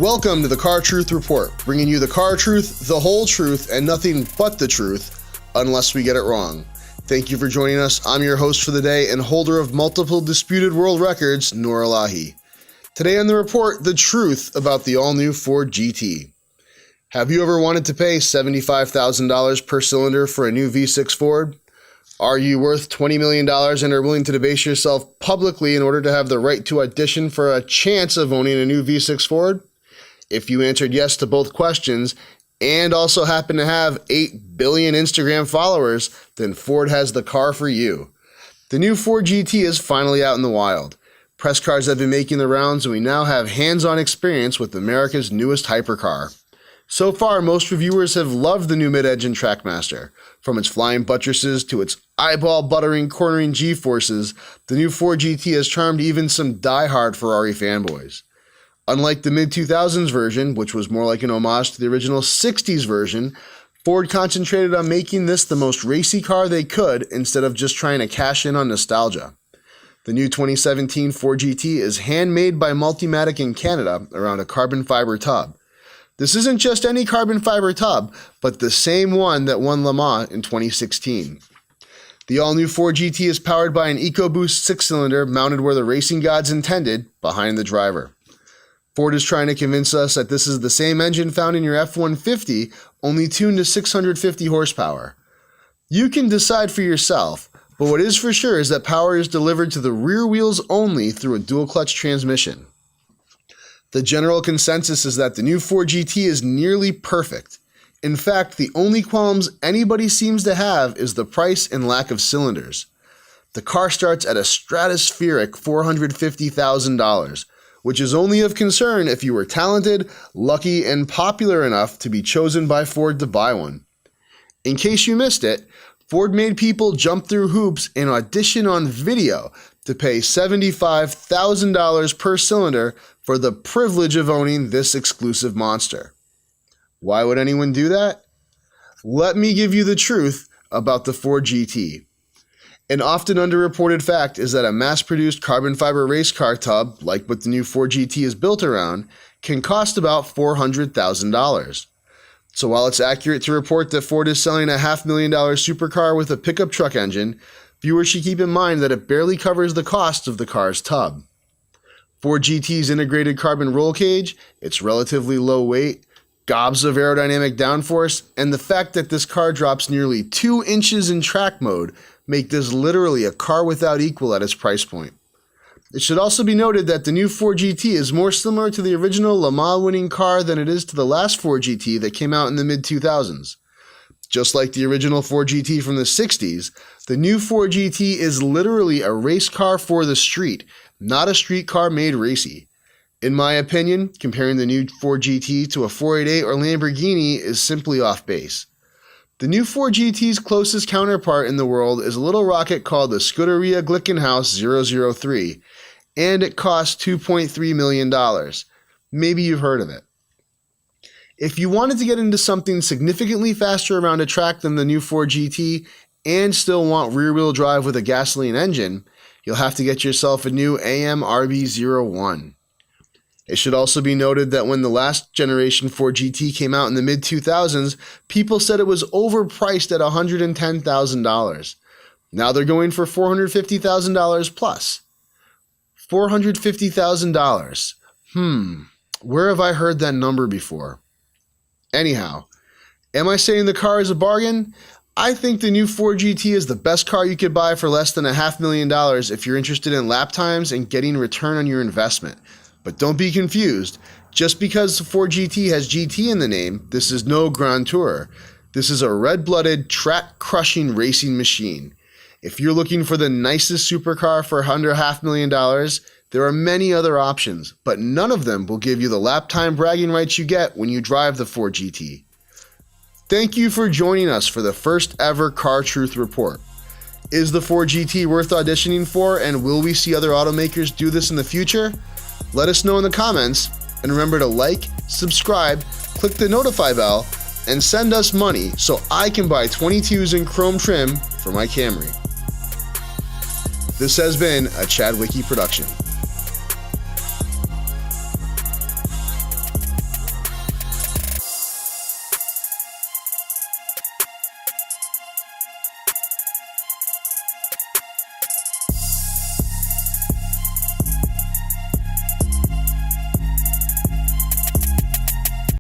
Welcome to the Car Truth Report, bringing you the car truth, the whole truth, and nothing but the truth, unless we get it wrong. Thank you for joining us. I'm your host for the day and holder of multiple disputed world records, Noor Elahi. Today on the report, the truth about the all-new Ford GT. Have you ever wanted to pay $75,000 per cylinder for a new V6 Ford? Are you worth $20 million and are willing to debase yourself publicly in order to have the right to audition for a chance of owning a new V6 Ford? If you answered yes to both questions and also happen to have 8 billion Instagram followers, then Ford has the car for you. The new Ford GT is finally out in the wild. Press cars have been making the rounds and we now have hands-on experience with America's newest hypercar. So far, most reviewers have loved the new mid-engine Trackmaster. From its flying buttresses to its eyeball-buttering cornering G-forces, the new Ford GT has charmed even some die-hard Ferrari fanboys. Unlike the mid-2000s version, which was more like an homage to the original 60s version, Ford concentrated on making this the most racy car they could instead of just trying to cash in on nostalgia. The new 2017 Ford GT is handmade by Multimatic in Canada around a carbon fiber tub. This isn't just any carbon fiber tub, but the same one that won Le Mans in 2016. The all-new Ford GT is powered by an EcoBoost 6-cylinder mounted where the racing gods intended, behind the driver. Ford is trying to convince us that this is the same engine found in your F-150, only tuned to 650 horsepower. You can decide for yourself, but what is for sure is that power is delivered to the rear wheels only through a dual-clutch transmission. The general consensus is that the new Ford GT is nearly perfect. In fact, the only qualms anybody seems to have is the price and lack of cylinders. The car starts at a stratospheric $450,000, which is only of concern if you were talented, lucky, and popular enough to be chosen by Ford to buy one. In case you missed it, Ford made people jump through hoops and audition on video to pay $75,000 per cylinder for the privilege of owning this exclusive monster. Why would anyone do that? Let me give you the truth about the Ford GT. An often underreported fact is that a mass-produced carbon fiber race car tub, like what the new Ford GT is built around, can cost about $400,000. So while it's accurate to report that Ford is selling a $500,000 supercar with a pickup truck engine, viewers should keep in mind that it barely covers the cost of the car's tub. Ford GT's integrated carbon roll cage, its relatively low weight, gobs of aerodynamic downforce, and the fact that this car drops nearly 2 inches in track mode make this literally a car without equal at its price point. It should also be noted that the new Ford GT is more similar to the original Le Mans winning car than it is to the last Ford GT that came out in the mid-2000s. Just like the original Ford GT from the 60s, the new Ford GT is literally a race car for the street, not a street car made racy. In my opinion, comparing the new Ford GT to a 488 or Lamborghini is simply off base. The new Ford GT's closest counterpart in the world is a little rocket called the Scuderia Glickenhaus 003, and it costs $2.3 million. Maybe you've heard of it. If you wanted to get into something significantly faster around a track than the new Ford GT and still want rear-wheel drive with a gasoline engine, you'll have to get yourself a new AM RB01. It should also be noted that when the last generation Ford GT came out in the mid-2000s, people said it was overpriced at $110,000. Now they're going for $450,000 plus. $450,000. Where have I heard that number before? Anyhow, am I saying the car is a bargain? I think the new Ford GT is the best car you could buy for less than $500,000 if you're interested in lap times and getting return on your investment. But don't be confused. Just because the Ford GT has GT in the name, this is no Grand Tourer. This is a red-blooded, track-crushing racing machine. If you're looking for the nicest supercar for under $500,000, there are many other options, but none of them will give you the lap time bragging rights you get when you drive the Ford GT. Thank you for joining us for the first ever Car Truth Report. Is the Ford GT worth auditioning for, and will we see other automakers do this in the future? Let us know in the comments, and remember to like, subscribe, click the notify bell, and send us money so I can buy 22s in chrome trim for my Camry. This has been a Chad Wiki production.